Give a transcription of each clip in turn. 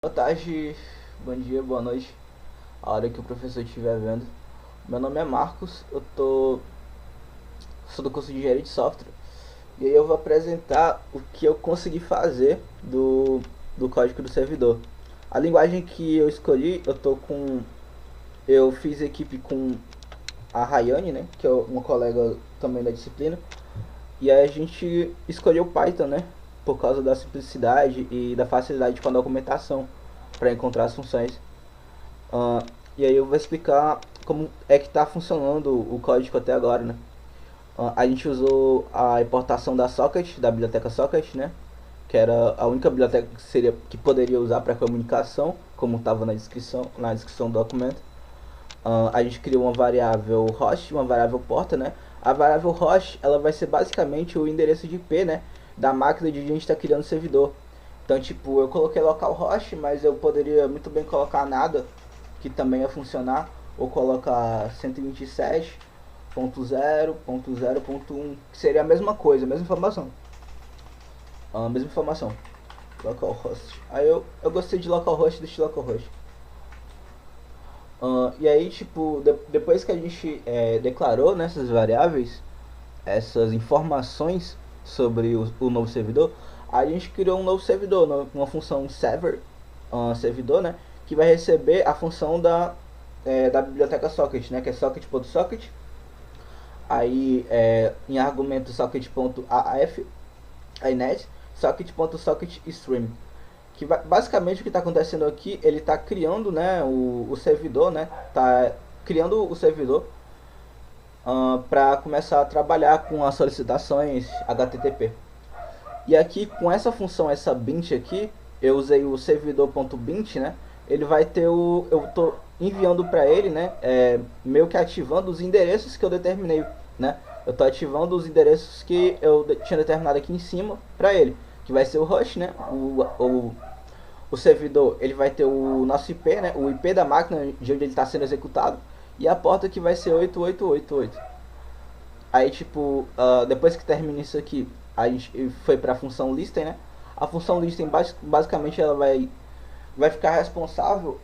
Boa tarde, bom dia, boa noite, a hora que o professor estiver vendo. Meu nome é Marcos, sou do curso de Engenharia de Software e aí eu vou apresentar o que eu consegui fazer do código do servidor. A linguagem que eu escolhi, eu fiz equipe com a Rayane, né, que é uma colega também da disciplina, e aí a gente escolheu Python, né, por causa da simplicidade e da facilidade com a documentação para encontrar as funções. Uh, e aí eu vou explicar como é que está funcionando o código até agora, né? A gente usou a importação da Socket, da biblioteca Socket, né? Que era a única biblioteca que poderia usar para comunicação, como estava na descrição do documento. A gente criou uma variável host, uma variável porta, né? A variável host, ela vai ser basicamente o endereço de IP, né? Da máquina de onde a gente está criando o servidor. Então, tipo, eu coloquei localhost, mas eu poderia muito bem colocar nada, que também ia funcionar, ou colocar 127.0.0.1, que seria a mesma coisa, a mesma informação. A mesma informação. Localhost. Aí eu gostei de localhost, deixei localhost. E aí, tipo, depois que a gente declarou nessas variáveis, essas informações sobre o novo servidor, a gente criou um novo servidor, uma função servidor, né, que vai receber a função da biblioteca socket, né, que é socket.socket. Aí em argumento socket.af, aí net socket.socketStream, que basicamente o que está acontecendo aqui, ele está criando, né, o servidor, né, tá criando o servidor para começar a trabalhar com as solicitações HTTP. E aqui com essa função, essa bint aqui, eu usei o servidor.bint, né? Ele vai ter eu tô enviando para ele, né? Meio que ativando os endereços que eu determinei, né? Eu tô ativando os endereços que eu tinha determinado aqui em cima para ele, que vai ser o host, né? O servidor, ele vai ter o nosso IP, né? O IP da máquina de onde ele está sendo executado, e a porta que vai ser 8888. Aí, tipo, depois que termina isso aqui, a gente foi para a função listen, né? A função listen, basicamente, ela vai ficar responsável,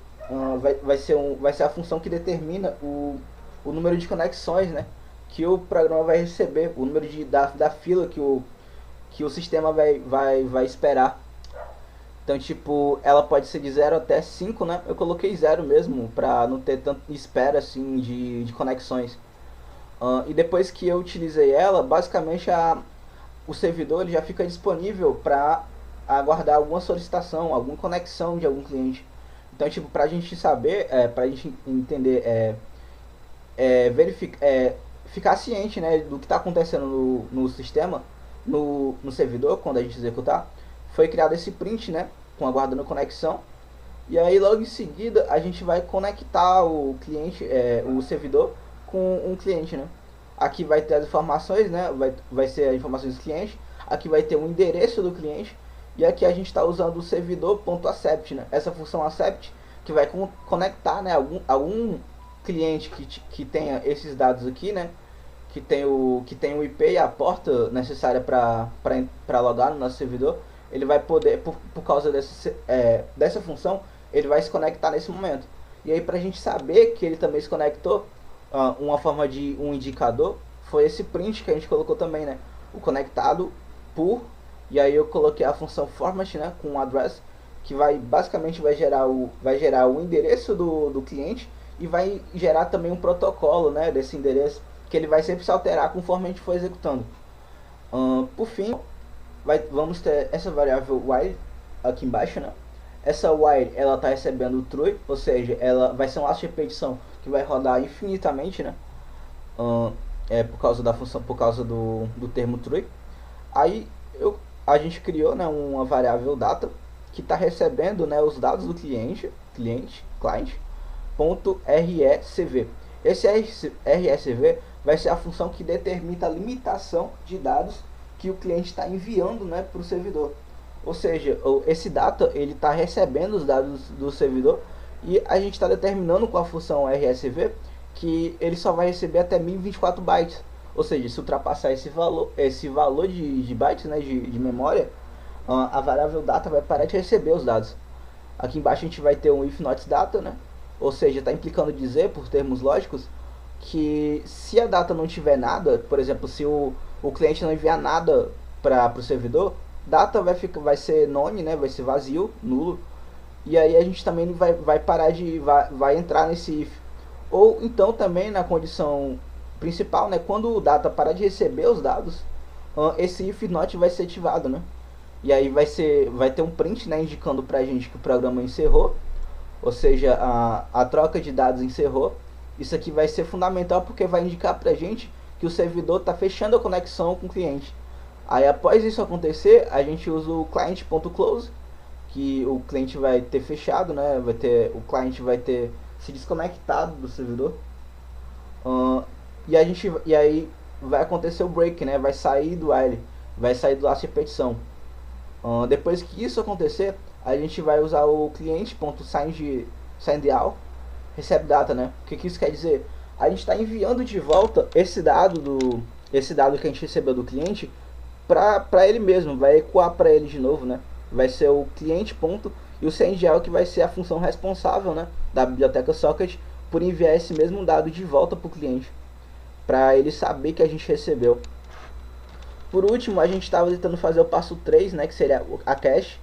vai ser a função que determina o número de conexões, né? Que o programa vai receber, o número da fila que o sistema vai esperar. Então, tipo, ela pode ser de 0 até 5, né? Eu coloquei 0 mesmo, pra não ter tanta espera, assim, de conexões. E depois que eu utilizei ela, basicamente o servidor ele já fica disponível para aguardar alguma solicitação, alguma conexão de algum cliente. Então, tipo, para a gente saber, para a gente entender, ficar ciente, né, do que está acontecendo no sistema, no servidor, quando a gente executar, foi criado esse print, né, com aguardando conexão. E aí logo em seguida a gente vai conectar o cliente, o servidor com um cliente, né? Aqui vai ter as informações, né? Vai ser as informações do cliente. Aqui vai ter o endereço do cliente. E aqui a gente está usando o servidor.accept, né? Essa função accept que vai conectar, né? Algum cliente que tenha esses dados aqui, né? Que tem o IP e a porta necessária para logar no nosso servidor. Ele vai poder, por causa dessa função, ele vai se conectar nesse momento. E aí, para a gente saber que ele também se conectou, uma forma de um indicador foi esse print que a gente colocou também, né? O conectado por, e aí eu coloquei a função format, né, com address, que basicamente vai gerar o endereço do cliente e vai gerar também um protocolo, né, desse endereço, que ele vai sempre se alterar conforme a gente for executando. Por fim, vamos ter essa variável while aqui embaixo, né? Essa while ela está recebendo o true, ou seja, ela vai ser um laço de repetição que vai rodar infinitamente, né? Por causa da função, por causa do termo true. Aí a gente criou, né, uma variável data que está recebendo, né, os dados do cliente.rscv. Esse rscv vai ser a função que determina a limitação de dados que o cliente está enviando, né, para o servidor. Ou seja, esse data ele está recebendo os dados do servidor e a gente está determinando com a função rscv que ele só vai receber até 1024 bytes. Ou seja, se ultrapassar esse valor de bytes, né, de memória, a variável data vai parar de receber os dados. Aqui embaixo a gente vai ter um if not data, né? Ou seja, está implicando dizer, por termos lógicos, que se a data não tiver nada, por exemplo, se o cliente não enviar nada para o servidor, data vai ser none, né? Vai ser vazio, nulo. E aí a gente também vai parar de vai entrar nesse if. Ou então também na condição principal, né? Quando o data parar de receber os dados, esse if not vai ser ativado, né? E aí vai ter um print, né, indicando pra gente que o programa encerrou, ou seja, a troca de dados encerrou. Isso aqui vai ser fundamental porque vai indicar pra gente que o servidor está fechando a conexão com o cliente. Aí após isso acontecer, a gente usa o client.close, que o cliente vai ter fechado, né? O cliente vai ter se desconectado do servidor. E aí vai acontecer o break, né? Vai sair do while, vai sair do laço de repetição. Depois que isso acontecer, a gente vai usar o cliente.sendAll, recebe data, né? O que isso quer dizer? A gente está enviando de volta esse dado que a gente recebeu do cliente para ele mesmo, vai ecoar para ele de novo, né? Vai ser o cliente ponto e o sendAll que vai ser a função responsável, né, da biblioteca socket por enviar esse mesmo dado de volta para o cliente, para ele saber que a gente recebeu. Por último, a gente estava tentando fazer o passo 3, né, que seria a cache.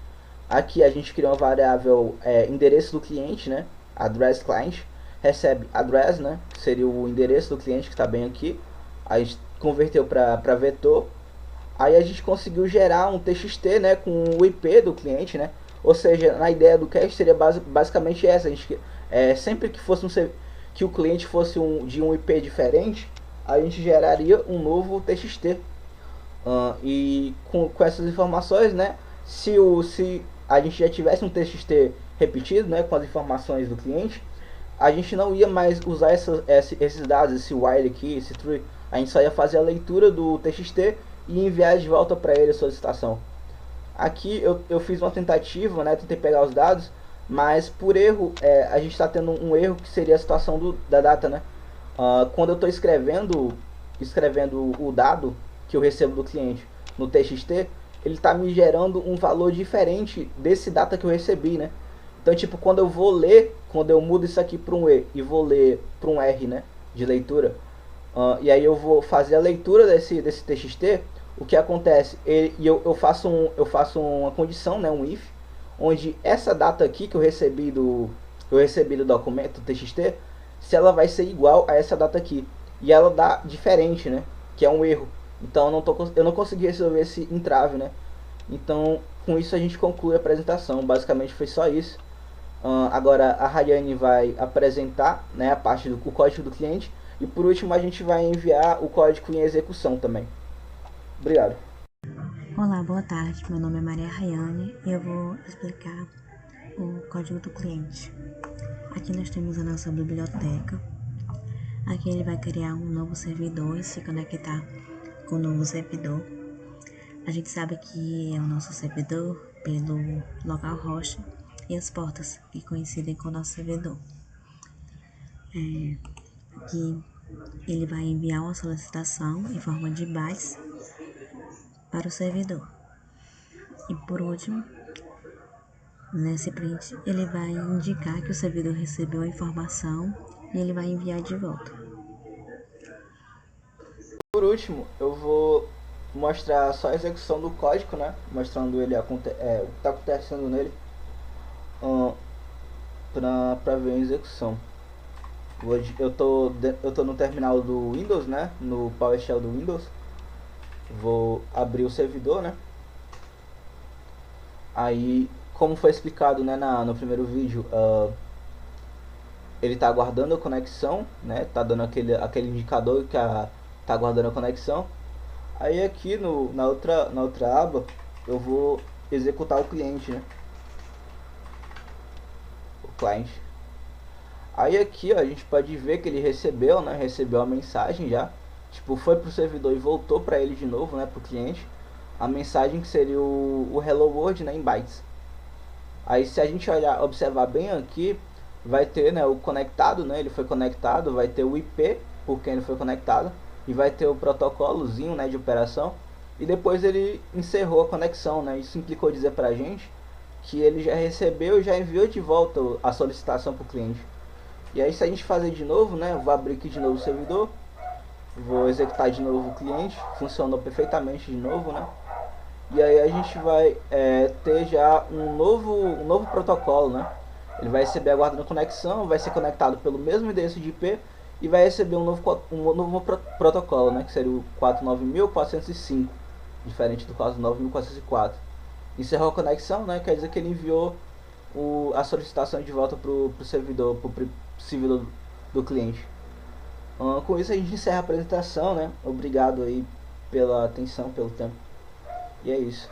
Aqui a gente criou uma variável endereço do cliente, né, address client, recebe address, né, que seria o endereço do cliente que está bem aqui. A gente converteu para vetor. Aí a gente conseguiu gerar um TXT, né, com o IP do cliente, né. Ou seja, na ideia do cache seria basicamente essa. A gente, sempre que que o cliente fosse de um IP diferente, a gente geraria um novo TXT. E com essas informações, né, se a gente já tivesse um TXT repetido, né, com as informações do cliente, a gente não ia mais usar esses dados, esse while aqui, esse true. A gente só ia fazer a leitura do TXT e enviar de volta para ele a solicitação. Aqui eu fiz uma tentativa, né, tentei pegar os dados, mas por erro, a gente está tendo um erro que seria a situação da data, né. Quando eu estou escrevendo o dado que eu recebo do cliente no TXT, ele está me gerando um valor diferente desse data que eu recebi, né? Então, tipo, quando eu mudo isso aqui para um E e vou ler para um R, né, de leitura, e aí eu vou fazer a leitura desse TXT, o que acontece? Eu faço uma condição, né, um if, onde essa data aqui que eu recebi do documento TXT, se ela vai ser igual a essa data aqui, e ela dá diferente, né, que é um erro. Então eu não consegui resolver esse entrave, né? Então com isso a gente conclui a apresentação. Basicamente foi só isso. Agora a Rayane vai apresentar, né, a parte do código do cliente. E por último a gente vai enviar o código em execução também. Obrigado. Olá, boa tarde. Meu nome é Maria Rayane e eu vou explicar o código do cliente. Aqui nós temos a nossa biblioteca. Aqui ele vai criar um novo servidor e se conectar com o novo servidor. A gente sabe que é o nosso servidor pelo localhost e as portas que coincidem com o nosso servidor. Aqui ele vai enviar uma solicitação em forma de bytes para o servidor. E por último, nesse print, ele vai indicar que o servidor recebeu a informação e ele vai enviar de volta. Por último, eu vou mostrar só a execução do código, né? Mostrando ele o que está acontecendo nele, para ver a execução. Eu tô no terminal do Windows, né? No PowerShell do Windows. Vou abrir o servidor, né? Aí, como foi explicado, né, no primeiro vídeo, ele está aguardando a conexão, né? Tá dando aquele indicador que tá aguardando a conexão. Aí aqui na outra aba eu vou executar o cliente, né? O cliente. Aí aqui, ó, a gente pode ver que ele recebeu, né? Recebeu a mensagem já. Tipo, foi pro servidor e voltou para ele de novo, né? Pro cliente. A mensagem que seria o Hello World, né? Em bytes. Aí se a gente observar bem aqui, vai ter, né, o conectado, né? Ele foi conectado, vai ter o IP por quem ele foi conectado. E vai ter o protocolozinho, né, de operação. E depois ele encerrou a conexão, né? Isso implicou dizer pra gente que ele já recebeu e já enviou de volta a solicitação para o cliente. E aí, se a gente fazer de novo, né, eu vou abrir aqui de novo o servidor, vou executar de novo o cliente, funcionou perfeitamente de novo, né? E aí a gente vai ter já um novo protocolo, né? Ele vai receber aguardando conexão, vai ser conectado pelo mesmo endereço de IP e vai receber um novo protocolo, né? Que seria o 49405, diferente do 49404. Encerrou a conexão, né? Quer dizer que ele enviou a solicitação de volta para o servidor, do cliente. Com isso a gente encerra a apresentação, né? Obrigado aí pela atenção, pelo tempo. E é isso.